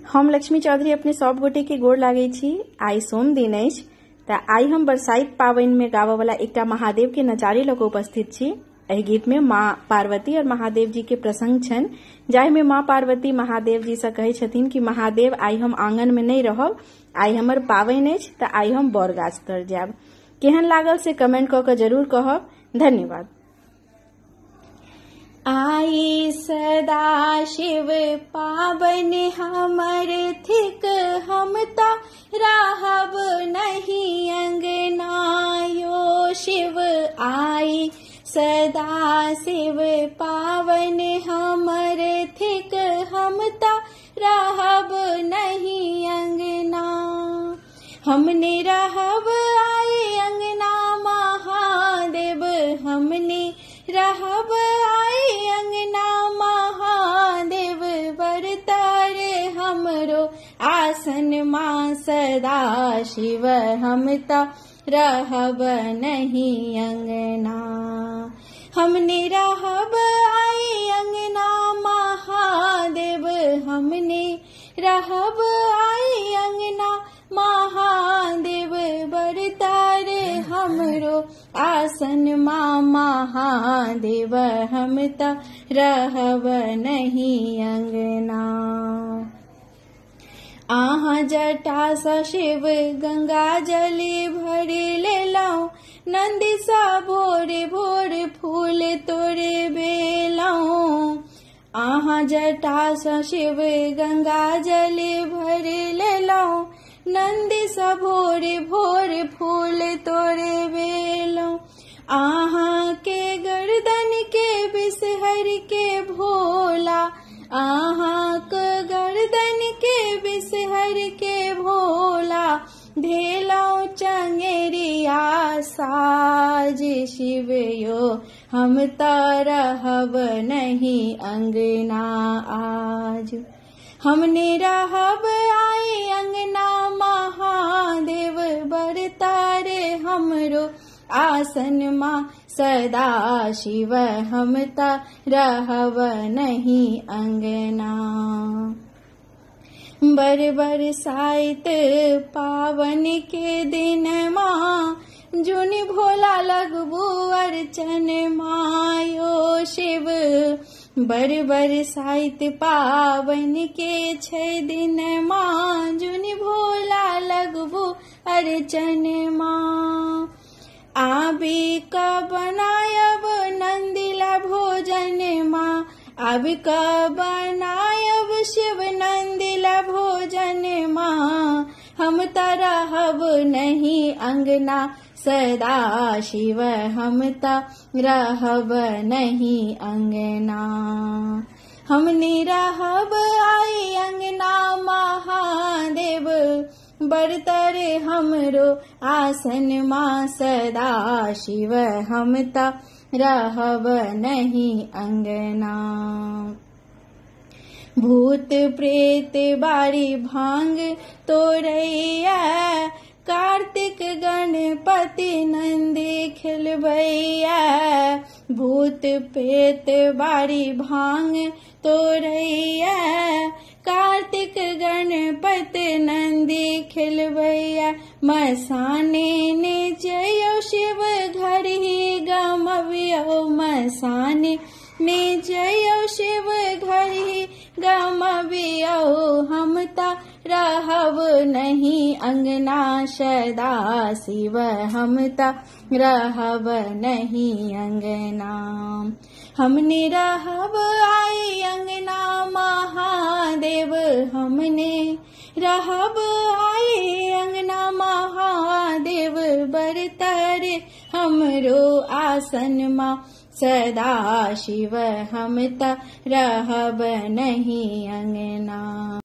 हम लक्ष्मी चौधरी अपने सब गोटे के गोड़ लागे छी। आई सोम दिन अछि त आई हम बरसाइत पावनि में गावे वाला एकटा महादेव के नचारी लऽ कऽ उपस्थित छी। एहि गीत में माँ पार्वती और महादेव जी के प्रसंग छन, जाहि में माँ पार्वती महादेव जी से कहे छथिन कि महादेव आई हम आंगन में नहीं रहब, आई हमर पावनि अछि त आई हम बर गाछ तर जायब। केहन लागल से कमेंट कऽ के जरूर कहब। धन्यवाद। आई सदा शिव पावनि हमर थिक, हम त रहब नहीं अंगना यो शिव। आई सदा शिव पावनि हमर थिक, हम त रहब नहीं अंगना। हमने रहब आई अंगना महादेव, हमने रहब आई अंगना महादेव। बरतर हमरो आसन माँ सदा शिव, हम त रहब नहीं अंगना। हमने रहब आई अंगना महादेव, हमने रहब आई अंगना महादेव। बरतर हमरो आसन माँ महादेव, हम त रहब नहीं अंगना। आहाँ जटा सा शिव गंगा जली भर लेलौं, नंदी सा भोरे भोर फूल तोड़े बेलौं। आहाँ जटा सा शिव गंगा जली भर लेलौं, नंदी सा भोरे भोर फूल तोड़े बेलौं। आहाँ के गर्दन के बिसहर के भोला, आहाँ के गर्दन के बिसहर के भोला। धेलौं चंगेरिया साज शिव यो, हम त रहब नहीं अंगना आज। हमने रहब आई अंगना महादेव, बरतर हमरो आसन माँ सदा शिव, हम त रहब नहीं अंगना। बरसाइत पावन के दिन माँ, जुनि भोला लगबू अर्चन मायो शिव। बरसाइत पावन के छै दिन माँ, जुनि भोला लगबू अर्चन माँ। आबि क बनायब नंदिला भोजन माँ, आबि क बनायब शिव नंदिला भोजन माँ। हम त रहब नहीं अंगना सदा शिव, हम त रहब नहीं अंगना। हमने रहब आई अंगना महादेव, बरतर हमरो आसन माँ सदा शिव, हम त रहब नहीं अंगना। भूत प्रेत बारी भांग तोरैया, कार्तिक गणपति नंदी खिलबैया। भूत प्रेत बारी भांग तोरैया, कार्तिक गणपति नंदी खिलबैया। मसाने ने जयो शिव घर ही गमवियो, मसाने ने जयो शिव घर ही गमवियो। हम त रहब नहीं अंगना सदा शिव, हम त रहब नहीं अंगना। हमने रहब आई अंगना महादेव, हमने रहब आई अंगना महादेव। बरतर हमरो आसन माँ सदा शिव, हम त रहब नहीं अंगना।